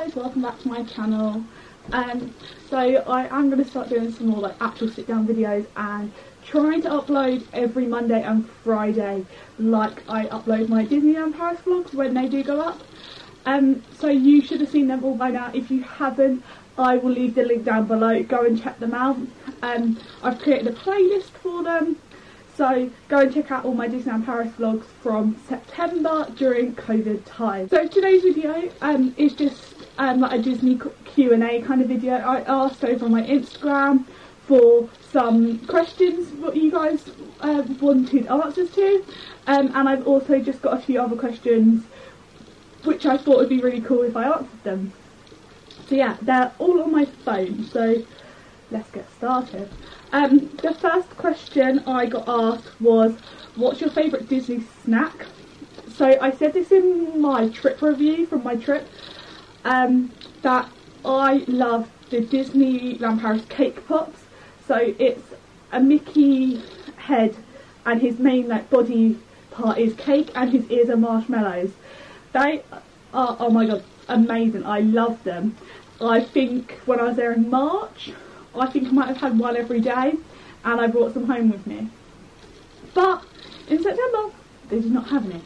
guys, welcome back to my channel. So I am going to start doing some more like actual sit down videos and trying to upload every Monday and Friday like I upload my Disneyland Paris vlogs when they do go up. So you should have seen them all by now. If you haven't, I will leave the link down below, go and check them out. I've created a playlist for them, so go and check out all my Disneyland Paris vlogs from September during COVID time. So today's video is just like a Disney Q&A kind of video. I asked over on my Instagram for some questions what you guys wanted answers to, and I've also just got a few other questions which I thought would be really cool if I answered them. So yeah, they're all on my phone, so let's get started. The first question I got asked was, what's your favourite Disney snack? So I said this in my trip review from my trip, that I love the Disneyland Paris cake pops. So it's a Mickey head and his main like body part is cake and his ears are marshmallows. They are, oh my god, amazing. I love them. I think when I was there in March, I think I might have had one every day and I brought some home with me. But in September, they did not have any.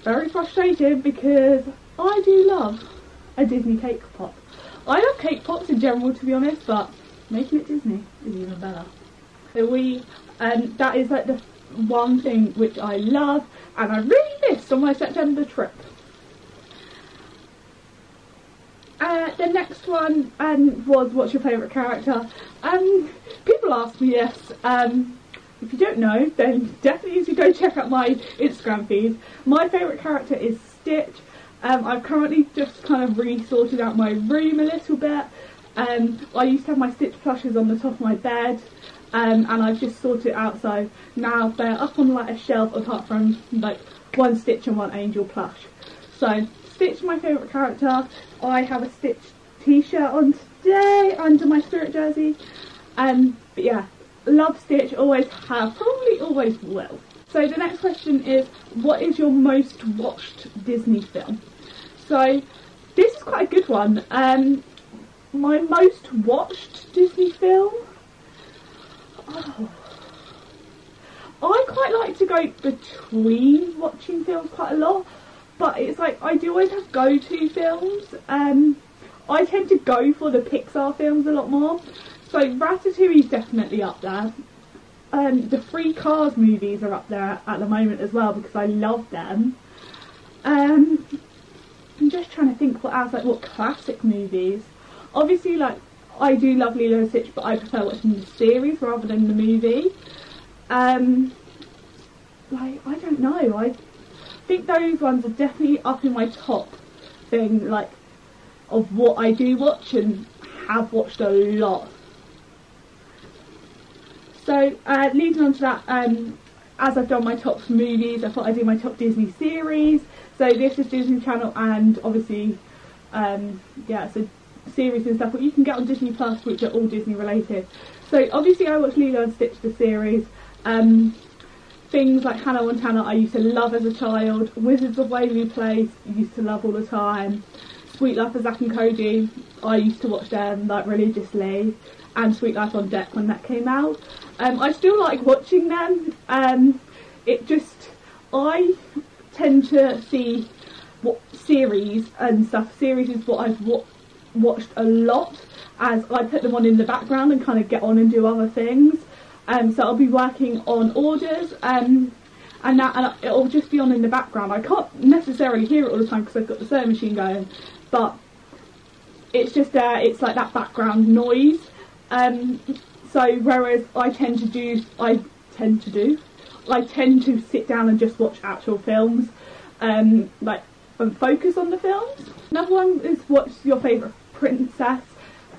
Very frustrated because I do love a Disney cake pop. I love cake pops in general, to be honest, but making it Disney is even better. So that is like the one thing which I love and I really missed on my September trip. The next one was, what's your favourite character? People ask me this. If you don't know, then definitely you should go check out my Instagram feed. My favourite character is Stitch. I've currently just kind of re-sorted out my room a little bit. I used to have my Stitch plushes on the top of my bed, and I've just sorted it out, so now they're up on like a shelf apart from like one Stitch and one Angel plush. So Stitch is my favourite character. I have a Stitch t-shirt on today under my Spirit jersey. But yeah, love Stitch, always have, probably always will. So the next question is, what is your most watched Disney film? So this is quite a good one. My most watched Disney film? Oh, I quite like to go between watching films quite a lot, but it's like I do always have go-to films. I tend to go for the Pixar films a lot more. So Ratatouille is definitely up there. The 3 Cars movies are up there at the moment as well because I love them. I'm just trying to think what else, like what classic movies. Obviously, like I do love Lilo and Stitch, but I prefer watching the series rather than the movie. Like I don't know. I think those ones are definitely up in my top thing, like of what I do watch and have watched a lot. So leading on to that, as I've done my top movies, I thought I'd do my top Disney series. So this is Disney Channel and obviously, yeah, so series and stuff what you can get on Disney Plus, which are all Disney related. So obviously I watched Lilo and Stitch the series. Things like Hannah Montana I used to love as a child. Wizards of Waverly Place used to love all the time. Sweet Life of Zack and Cody, I used to watch them like religiously, and Sweet Life on Deck when that came out. I still like watching them. It just, I tend to see what series and stuff. Series is what I've watched a lot, as I put them on in the background and kind of get on and do other things. So I'll be working on orders, and it'll just be on in the background. I can't necessarily hear it all the time because I've got the sewing machine going, but it's just it's like that background noise. So whereas I tend to sit down and just watch actual films, like and focus on the films. Another one is, what's your favourite princess?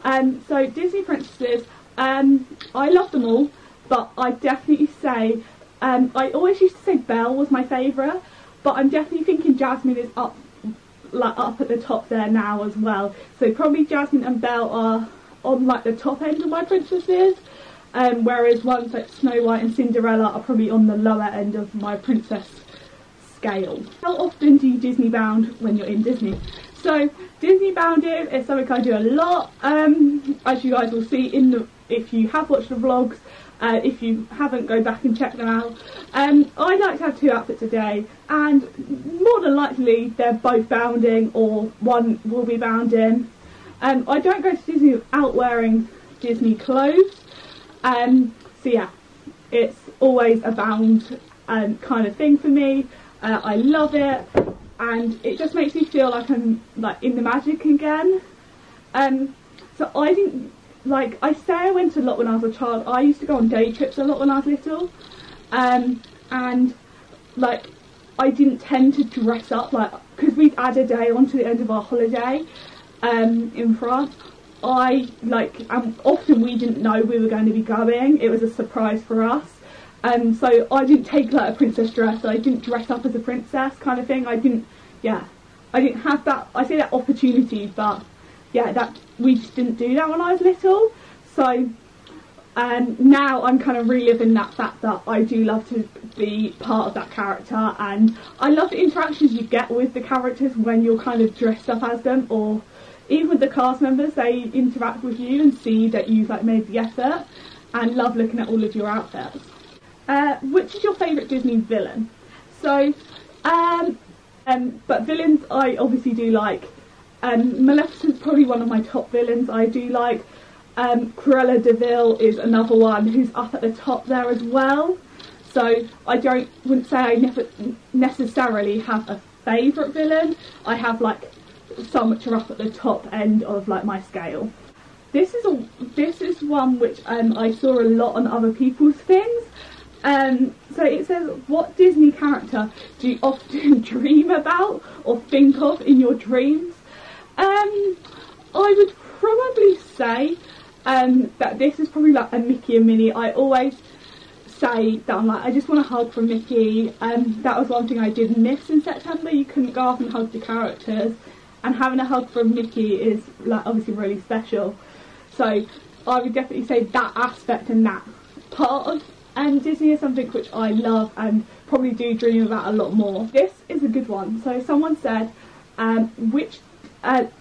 So Disney princesses, I love them all, but I definitely say, I always used to say Belle was my favourite, but I'm definitely thinking Jasmine is up at the top there now as well. So probably Jasmine and Belle are on like the top end of my princesses, whereas ones like Snow White and Cinderella are probably on the lower end of my princess scale. How often do you Disney bound when you're in Disney? So Disney bounding is something I do a lot, as you guys will see in the, if you have watched the vlogs. If you haven't, go back and check them out. I like to have 2 outfits a day, and more than likely they're both bounding or one will be bounding. I don't go to Disney without wearing Disney clothes, so yeah, it's always a bound kind of thing for me. I love it, and it just makes me feel like I'm like in the magic again. So I didn't, like, I say I went a lot when I was a child. I used to go on day trips a lot when I was little, and like I didn't tend to dress up, like, because we'd add a day on to the end of our holiday in France. Often we didn't know we were going to be going. It was a surprise for us, so I didn't take like a princess dress. I didn't dress up as a princess kind of thing. I didn't have that, I say that opportunity, but yeah, that we just didn't do that when I was little. So now I'm kind of reliving that fact that I do love to be part of that character, and I love the interactions you get with the characters when you're kind of dressed up as them, or even with the cast members. They interact with you and see that you've like made the effort, and love looking at all of your outfits. Which is your favourite Disney villain? So but villains I obviously do like. Maleficent's probably one of my top villains. I do like. Cruella de Vil is another one who's up at the top there as well. So I wouldn't say I necessarily have a favourite villain. I have like some which are up at the top end of like my scale. This is one which I saw a lot on other people's things. So it says, what Disney character do you often dream about or think of in your dreams? I would probably say that this is probably like a Mickey and Minnie. I always say that I'm like, I just want a hug from Mickey. That was one thing I did miss in September. You couldn't go up and hug the characters, and having a hug from Mickey is like obviously really special. So I would definitely say that aspect and that part of Disney is something which I love and probably do dream about a lot more. This is a good one. So someone said, which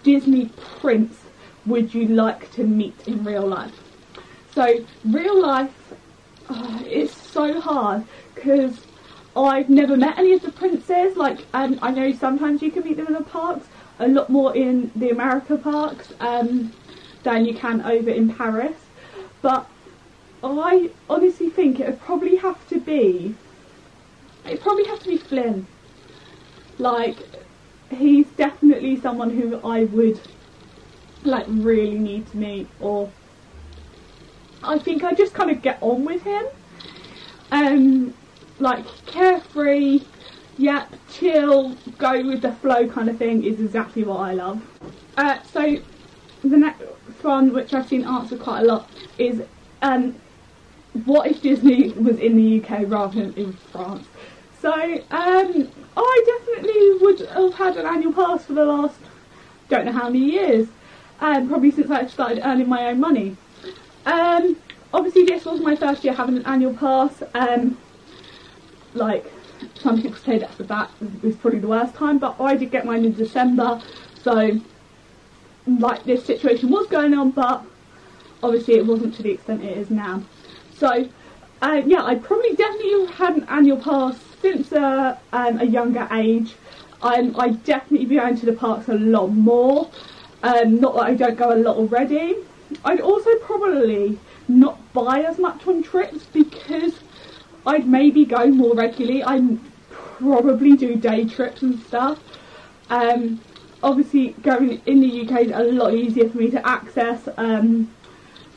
Disney prince would you like to meet in real life? So real life, it's so hard because I've never met any of the princes. Like I know sometimes you can meet them in the parks, a lot more in the America parks than you can over in Paris. But I honestly think it would probably have to be Flynn. Like, he's definitely someone who I would like really need to meet, or I think I just kind of get on with him. Like carefree, yep, chill, go with the flow kind of thing is exactly what I love. So the next one, which I've seen answered quite a lot, is what if Disney was in the UK rather than in France? So I definitely would have had an annual pass for the last don't know how many years, probably since I started earning my own money. Obviously this was my first year having an annual pass. Like some people say that that was probably the worst time, but I did get mine in December, so like this situation was going on, but obviously it wasn't to the extent it is now. So yeah, I probably definitely had an annual pass since a younger age. I'd definitely be going to the parks a lot more. Not that I don't go a lot already. I'd also probably not buy as much on trips because I'd maybe go more regularly. I'd probably do day trips and stuff. Obviously going in the UK is a lot easier for me to access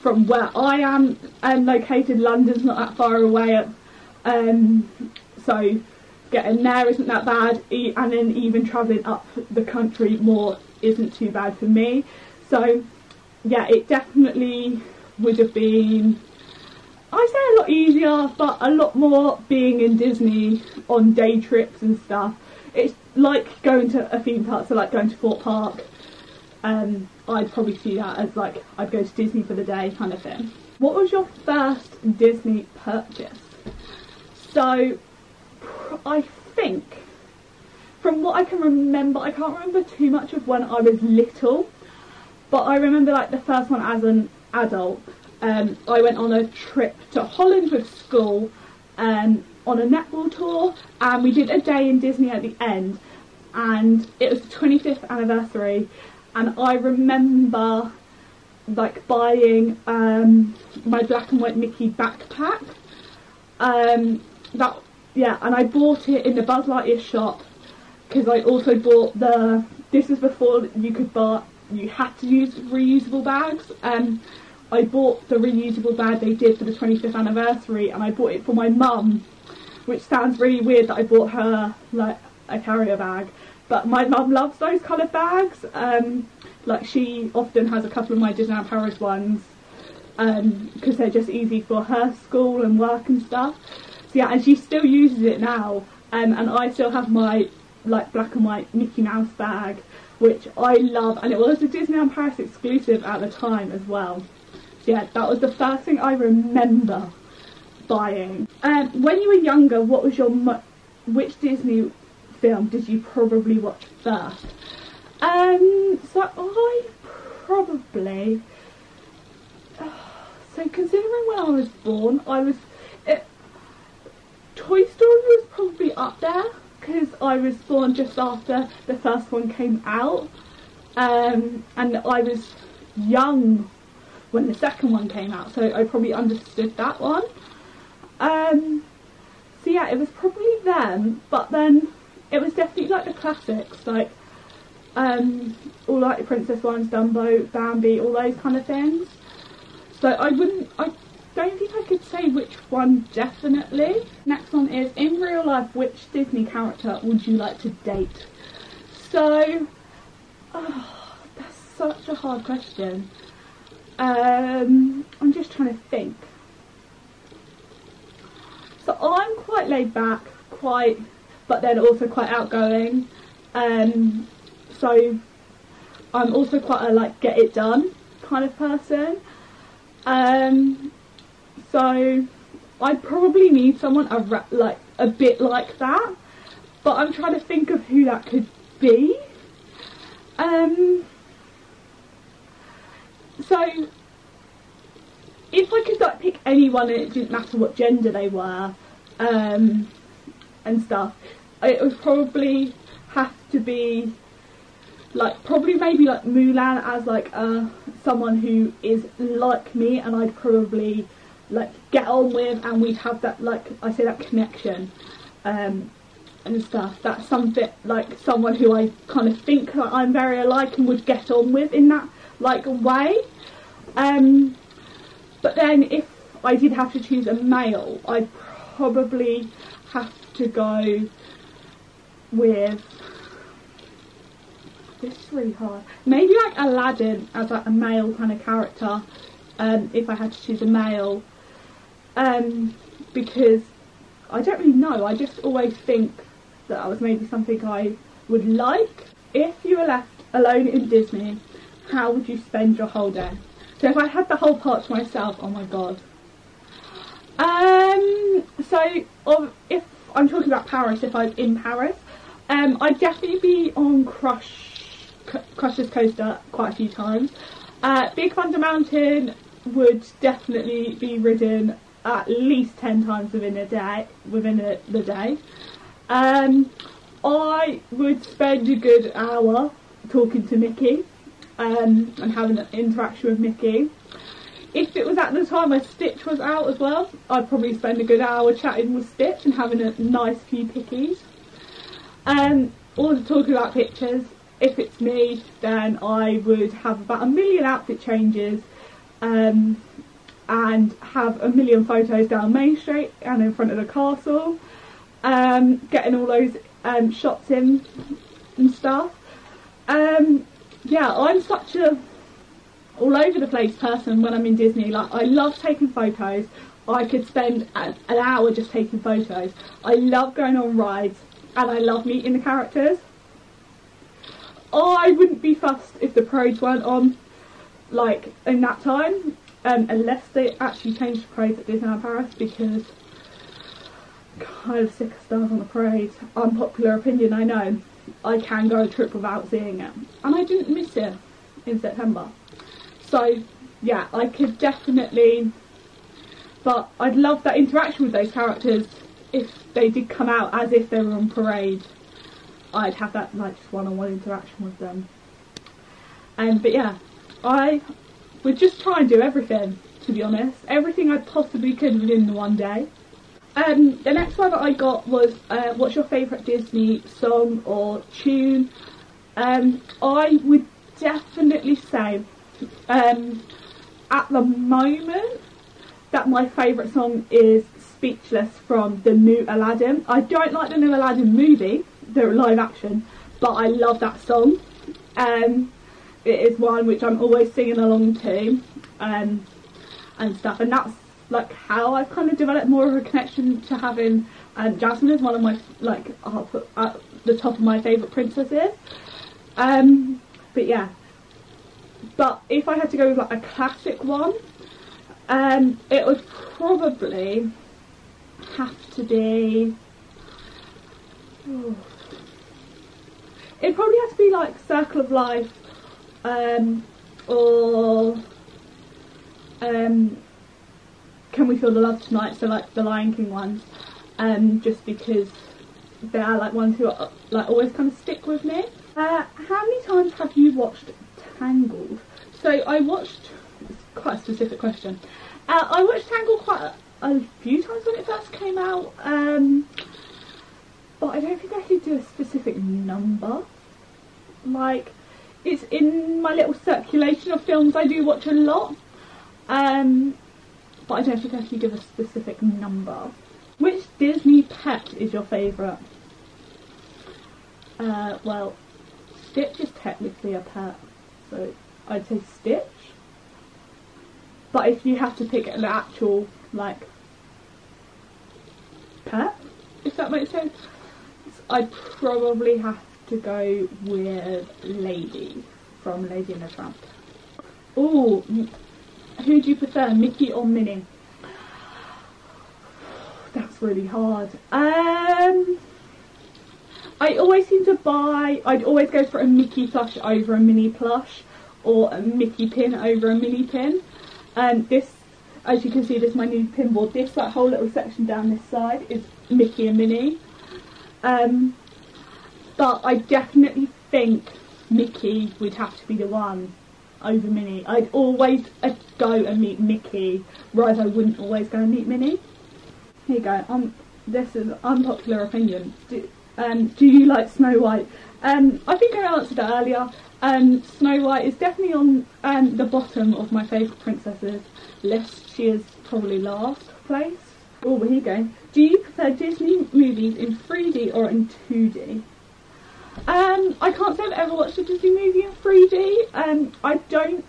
from where I am located. London's not that far away, so getting there isn't that bad, and then even travelling up the country more isn't too bad for me. So yeah, it definitely would have been, I say a lot easier, but a lot more being in Disney on day trips and stuff. It's like going to a theme park, so like going to Fort Park. I'd probably see that as like I'd go to Disney for the day kind of thing. What was your first Disney purchase? So I think from what I can remember, I can't remember too much of when I was little, but I remember like the first one as an adult. I went on a trip to Holland with school on a netball tour, and we did a day in Disney at the end, and it was the 25th anniversary, and I remember like buying my black and white Mickey backpack. And I bought it in the Buzz Lightyear shop, because I also bought this was before you had to use reusable bags. I bought the reusable bag they did for the 25th anniversary, and I bought it for my mum, which sounds really weird that I bought her like a carrier bag, but my mum loves those coloured bags. Like she often has a couple of my Disneyland Paris ones, because they're just easy for her school and work and stuff. So yeah, and she still uses it now, and I still have my like black and white Mickey Mouse bag, which I love, and it was a Disneyland Paris exclusive at the time as well. So yeah, that was the first thing I remember buying. When you were younger, what was which Disney film did you probably watch first? So I probably, so considering when I was born, Toy Story was probably up there, because I was born just after the first one came out, and I was young when the second one came out, so I probably understood that one. So yeah, it was probably them, but then it was definitely like the classics, like all like the Princess ones, Dumbo, Bambi, all those kind of things. So I don't think I could say which one definitely. Next one is, in real life, which Disney character would you like to date? So, that's such a hard question. I'm just trying to think. So I'm quite laid back, but then also quite outgoing. So I'm also quite a like get it done kind of person. So I'd probably need someone a bit like that, but I'm trying to think of who that could be. So if I could like pick anyone, and it didn't matter what gender they were, and stuff, it would probably have to be maybe like Mulan, as like someone who is like me, and I'd probably like get on with, and we'd have that, like I say, that connection and stuff. That's something like someone who I kind of think that I'm very alike and would get on with in that like way. But then if I did have to choose a male, I'd probably have to go with, this is really hard, maybe like Aladdin as like a male kind of character, if I had to choose a male, because I don't really know, I just always think that was maybe something I would like. If you were left alone in Disney, how would you spend your whole day? So if I had the whole park to myself, oh my god. So if I'm talking about Paris, if I'm in Paris, I'd definitely be on Crush's coaster quite a few times. Big Thunder Mountain would definitely be ridden at least 10 times within the day. I would spend a good hour talking to Mickey, and having an interaction with Mickey. If it was at the time where Stitch was out as well, I'd probably spend a good hour chatting with Stitch and having a nice few pickies. Also talking about pictures. If it's me, then I would have about 1 million outfit changes, and have 1 million photos down Main Street and in front of the castle, getting all those shots in and stuff. Yeah, I'm such a all over the place person when I'm in Disney. Like, I love taking photos. I could spend an hour just taking photos. I love going on rides, and I love meeting the characters. I wouldn't be fussed if the parades weren't on, like, in that time, unless they actually changed the parades at Disneyland Paris, because I'm kind of sick of stars on the parades. Unpopular opinion, I know. I can go a trip without seeing it. And I didn't miss it in September. So yeah, I could definitely, but I'd love that interaction with those characters if they did come out as if they were on parade. I'd have that like just one-on-one interaction with them. But yeah, I would just try and do everything, to be honest. Everything I possibly could within the one day. The next one that I got was, what's your favourite Disney song or tune? I would definitely say, at the moment, that my favourite song is Speechless from the new Aladdin. I don't like the new Aladdin movie, the live action, but I love that song. It is one which I'm always singing along to, and stuff, and that's like how I've kind of developed more of a connection to having Jasmine as one of my, like, I'll put at the top of my favourite princesses. But yeah, but if I had to go with like a classic one, it would probably have to be, it'd probably have to be like Circle of Life, or Can We Feel the Love Tonight, so like the Lion King ones, just because they are like ones who are like always kind of stick with me. How many times have you watched Tangled? So I watched, it's quite a specific question, I watched Tangled quite a few times when it first came out, but I don't think I could do a specific number. Like, it's in my little circulation of films I do watch a lot, but I don't think I could give a specific number. Which Disney pet is your favourite? Well, Stitch is technically a pet, so I'd say Stitch. But if you have to pick an actual, like, pet, if that makes sense, I'd probably have to go with Lady from Lady and the Tramp. Ooh, who do you prefer, Mickey or Minnie? That's really hard. I always seem to I'd always go for a Mickey plush over a Minnie plush, or a Mickey pin over a Minnie pin. This, as you can see, this is my new pinboard. This like whole little section down this side is Mickey and Minnie. But I definitely think Mickey would have to be the one over Minnie. I'd always go and meet Mickey, whereas I wouldn't always go and meet Minnie. Here you go. This is unpopular opinion. Do you like Snow White? I think I answered that earlier. Snow White is definitely on the bottom of my favourite princesses list. She is probably last place. Oh, here you go. Do you prefer Disney movies in 3D or in 2D? I can't say I've ever watched a Disney movie in 3D. I don't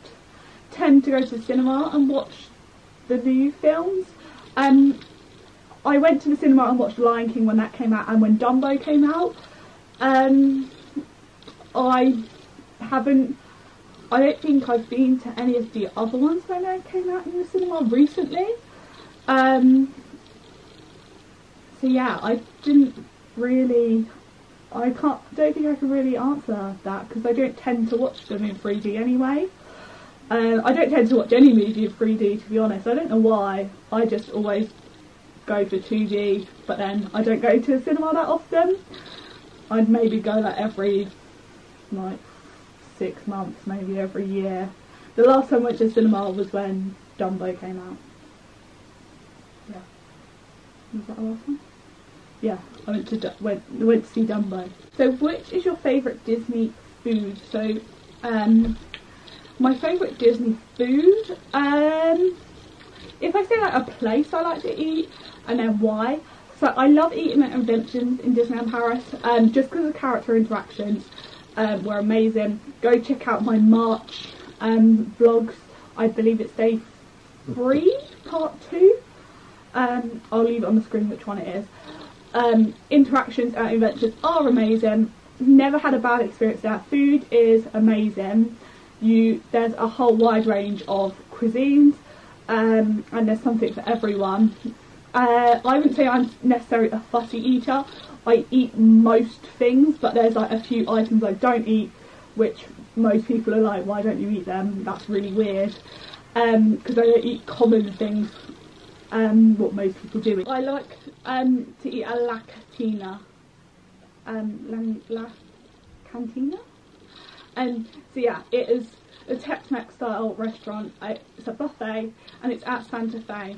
tend to go to the cinema and watch the new films. I went to the cinema and watched Lion King when that came out, and when Dumbo came out. I don't think I've been to any of the other ones when they came out in the cinema recently. So yeah, I didn't really, don't think I can really answer that, because I don't tend to watch them in 3D anyway. I don't tend to watch any movie in 3D, to be honest. I don't know why. I just always go for 2D, but then I don't go to the cinema that often. I'd maybe go like every, like, 6 months, maybe every year. The last time I went to the cinema was when Dumbo came out. Yeah. Was that the last one? Yeah, I went to see Dumbo. So which is your favourite Disney food? So, my favourite Disney food, if I say like a place I like to eat, and then why. So I love eating at Inventions in Disneyland Paris, just because the character interactions were amazing. Go check out my March vlogs. I believe it's day 3, part 2. I'll leave it on the screen which one it is. Interactions at Inventions are amazing. Never had a bad experience there. Food is amazing. There's a whole wide range of cuisines, and there's something for everyone. I wouldn't say I'm necessarily a fussy eater. I eat most things, but there's like a few items I don't eat, which most people are like, why don't you eat them? That's really weird. Because I don't eat common things, what most people do. I like to eat a la cantina. La cantina? So yeah, it is a Tex-Mex style restaurant. It's a buffet and it's at Santa Fe.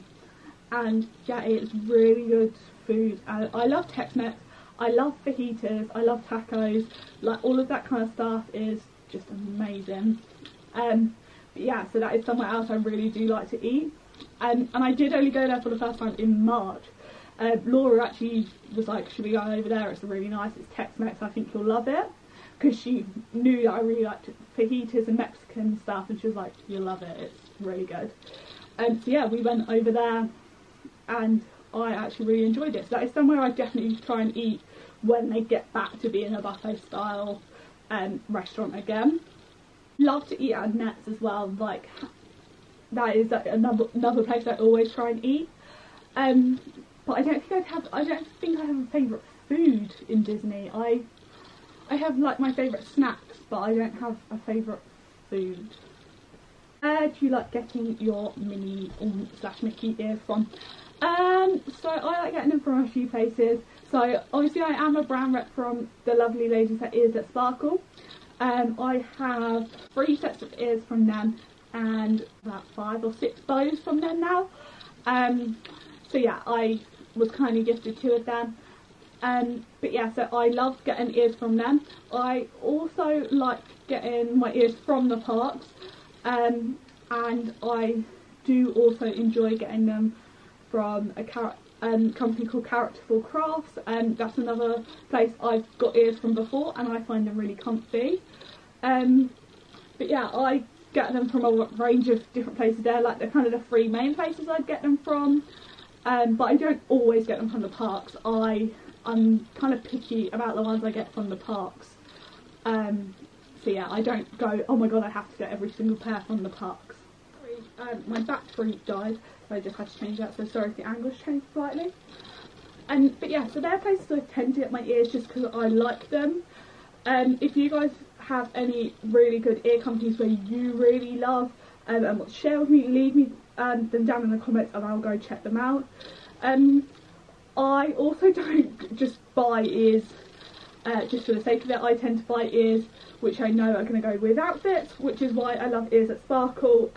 And yeah, it's really good food. I love Tex-Mex. I love fajitas. I love tacos. Like all of that kind of stuff is just amazing. But yeah, so that is somewhere else I really do like to eat. And I did only go there for the first time in March. Laura actually was like, should we go over there? It's really nice. It's Tex-Mex. I think you'll love it. Because she knew that I really liked fajitas and Mexican stuff, and she was like, you'll love it. It's really good. So yeah, we went over there and I actually really enjoyed it. So that is somewhere I definitely try and eat when they get back to being a buffet style restaurant again. Love to eat at Nets as well. Like that is like another place I always try and eat. But I don't think I have a favourite food in Disney. I have like my favourite snacks, but I don't have a favourite food. Where do you like getting your Minnie / Mickey ears from? So I like getting them from a few places. So obviously I am a brand rep from the lovely ladies at Ears That Sparkle. I have 3 sets of ears from them and about 5 or 6 bows from them now. So yeah, I was kind of gifted 2 of them. But yeah, so I love getting ears from them. I also like getting my ears from the parks. And I do also enjoy getting them from a company called Characterful Crafts, and that's another place I've got ears from before and I find them really comfy. But yeah, I get them from a range of different places there, like they're kind of the 3 main places I get them from, but I don't always get them from the parks. I'm kind of picky about the ones I get from the parks. So yeah, I don't go, oh my god, I have to get every single pair from the parks. My battery died, so I just had to change that, so sorry if the angle's changed slightly. But yeah, so they're places I tend to get my ears just because I like them. If you guys have any really good ear companies where you really love and want to share with me, leave me them down in the comments and I'll go check them out. I also don't just buy ears just for the sake of it. I tend to buy ears which I know are going to go with outfits, which is why I love Ears That Sparkle,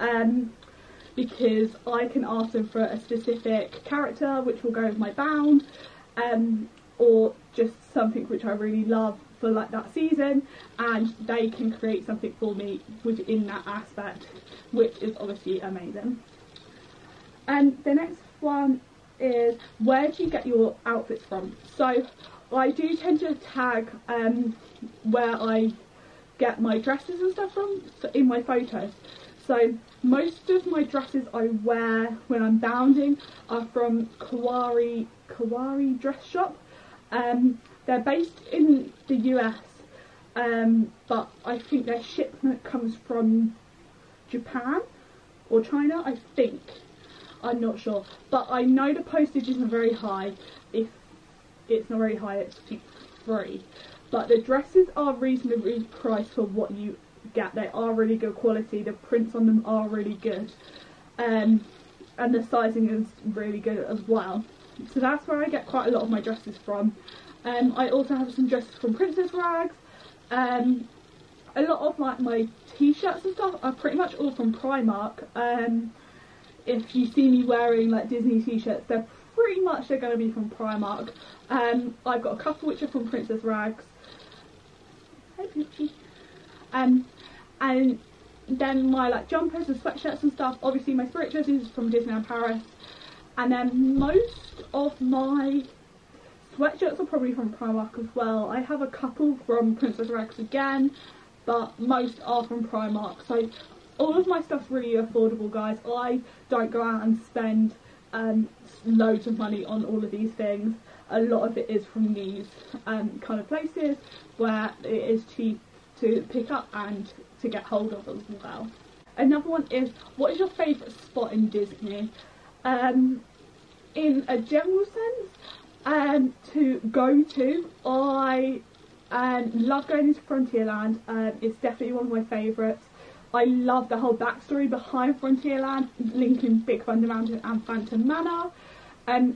because I can ask them for a specific character which will go with my bound, or just something which I really love for like that season, and they can create something for me within that aspect, which is obviously amazing. And the next one is, where do you get your outfits from? So I do tend to tag where I get my dresses and stuff from in my photos. So most of my dresses I wear when I'm bounding are from Kawaii dress shop. They're based in the US, but I think their shipment comes from Japan or China, I think. I'm not sure, but I know the postage isn't very high. If it's not very high, it's free. But the dresses are reasonably priced for what you get. They are really good quality. The prints on them are really good, and the sizing is really good as well. So that's where I get quite a lot of my dresses from. I also have some dresses from Princess Rags. A lot of like my t-shirts and stuff are pretty much all from Primark. If you see me wearing like Disney t-shirts, they're going to be from Primark. I've got a couple which are from Princess Rags. Hi Poochie. And then my like jumpers and sweatshirts and stuff, obviously my spirit dresses is from Disneyland Paris. And then most of my sweatshirts are probably from Primark as well. I have a couple from Princess Rags again, but most are from Primark. So all of my stuff's really affordable, guys. I don't go out and spend loads of money on all of these things. A lot of it is from these kind of places where it is cheap to pick up and to get hold of as well. Another one is, what is your favourite spot in Disney? in a general sense, to go to, I love going into Frontierland. It's definitely one of my favourites. I love the whole backstory behind Frontierland, linking Big Thunder Mountain and Phantom Manor.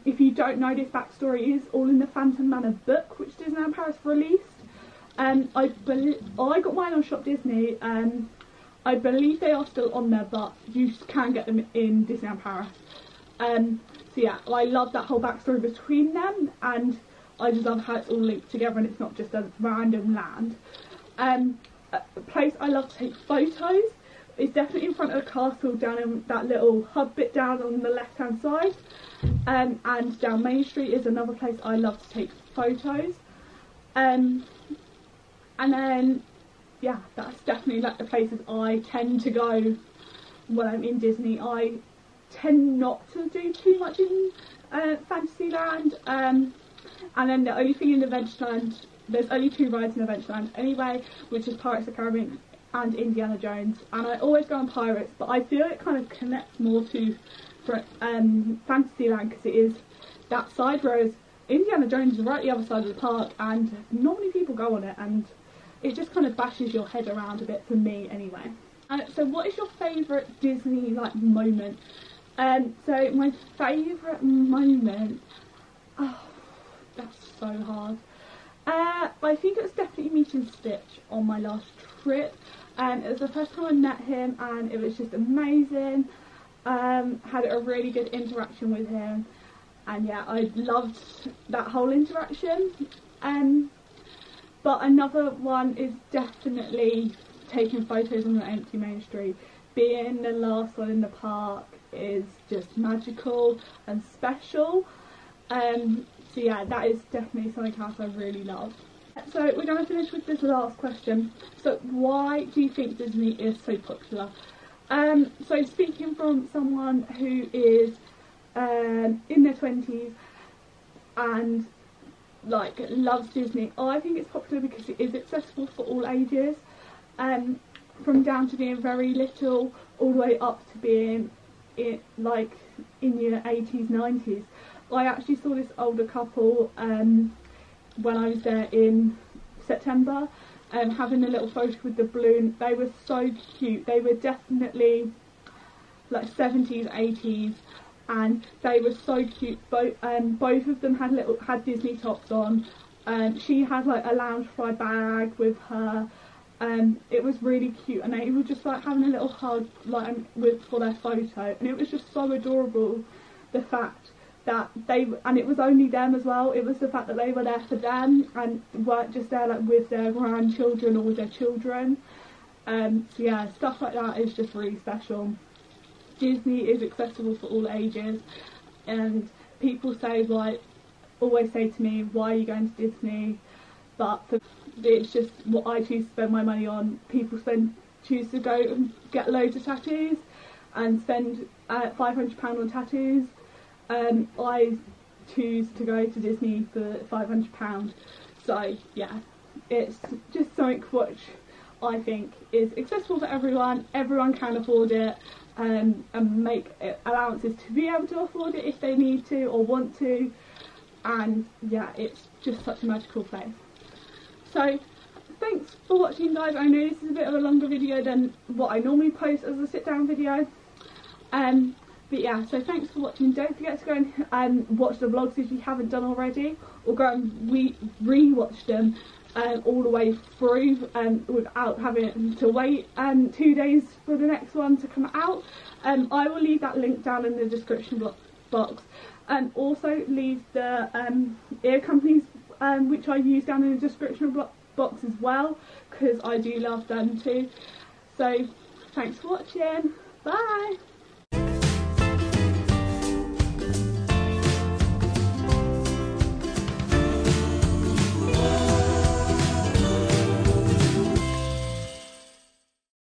If you don't know, this backstory is all in the Phantom Manor book, which Disneyland Paris released. I got mine on Shop Disney. I believe they are still on there, but you can get them in Disneyland Paris. So yeah, I love that whole backstory between them, and I just love how it's all linked together and it's not just a random land. A place I love to take photos is definitely in front of the castle, down in that little hub bit down on the left hand side, and down Main Street is another place I love to take photos. And then yeah, that's definitely like the places I tend to go when I'm in Disney. I tend not to do too much in Fantasyland, and then the only thing in Adventureland, there's only 2 rides in Adventureland anyway, which is Pirates of the Caribbean and Indiana Jones, and I always go on Pirates, but I feel it kind of connects more to Fantasyland because it is that side, whereas Indiana Jones is right the other side of the park and not many people go on it, and it just kind of bashes your head around a bit for me anyway. So what is your favourite Disney like moment? So my favourite moment, oh, that's so hard. I think it was definitely meeting Stitch on my last trip. It was the first time I met him and it was just amazing. Had a really good interaction with him, and yeah, I loved that whole interaction. But another one is definitely taking photos on the empty Main Street. Being the last one in the park is just magical and special. So yeah, that is definitely something else I really love. So we're going to finish with this last question. So why do you think Disney is so popular? So speaking from someone who is in their 20s and like loves Disney, I think it's popular because it is accessible for all ages, from down to being very little all the way up to being in your 80s, 90s. I actually saw this older couple when I was there in September, having a little photo with the balloon. They were so cute. They were definitely like 70s, 80s, and they were so cute. Both of them had Disney tops on. She had like a Loungefly bag with her. It was really cute, and they were just like having a little hug for their photo, and it was just so adorable. The fact that and it was only them as well. It was the fact that they were there for them and weren't just there like with their grandchildren or with their children. So yeah, stuff like that is just really special. Disney is accessible for all ages, and people always say to me, why are you going to Disney? But it's just what I choose to spend my money on. People choose to go and get loads of tattoos and spend £500 on tattoos. I choose to go to Disney for £500. So yeah, it's just something which I think is accessible for everyone. Everyone can afford it, and make allowances to be able to afford it if they need to or want to. And yeah, it's just such a magical place. So thanks for watching, guys. I know this is a bit of a longer video than what I normally post as a sit down video. But yeah, so thanks for watching. Don't forget to go and watch the vlogs if you haven't done already, or go and re-watch them all the way through without having to wait 2 days for the next one to come out. I will leave that link down in the description box, and also leave the ear companies which I use down in the description box as well, because I do love them too. So thanks for watching. Bye.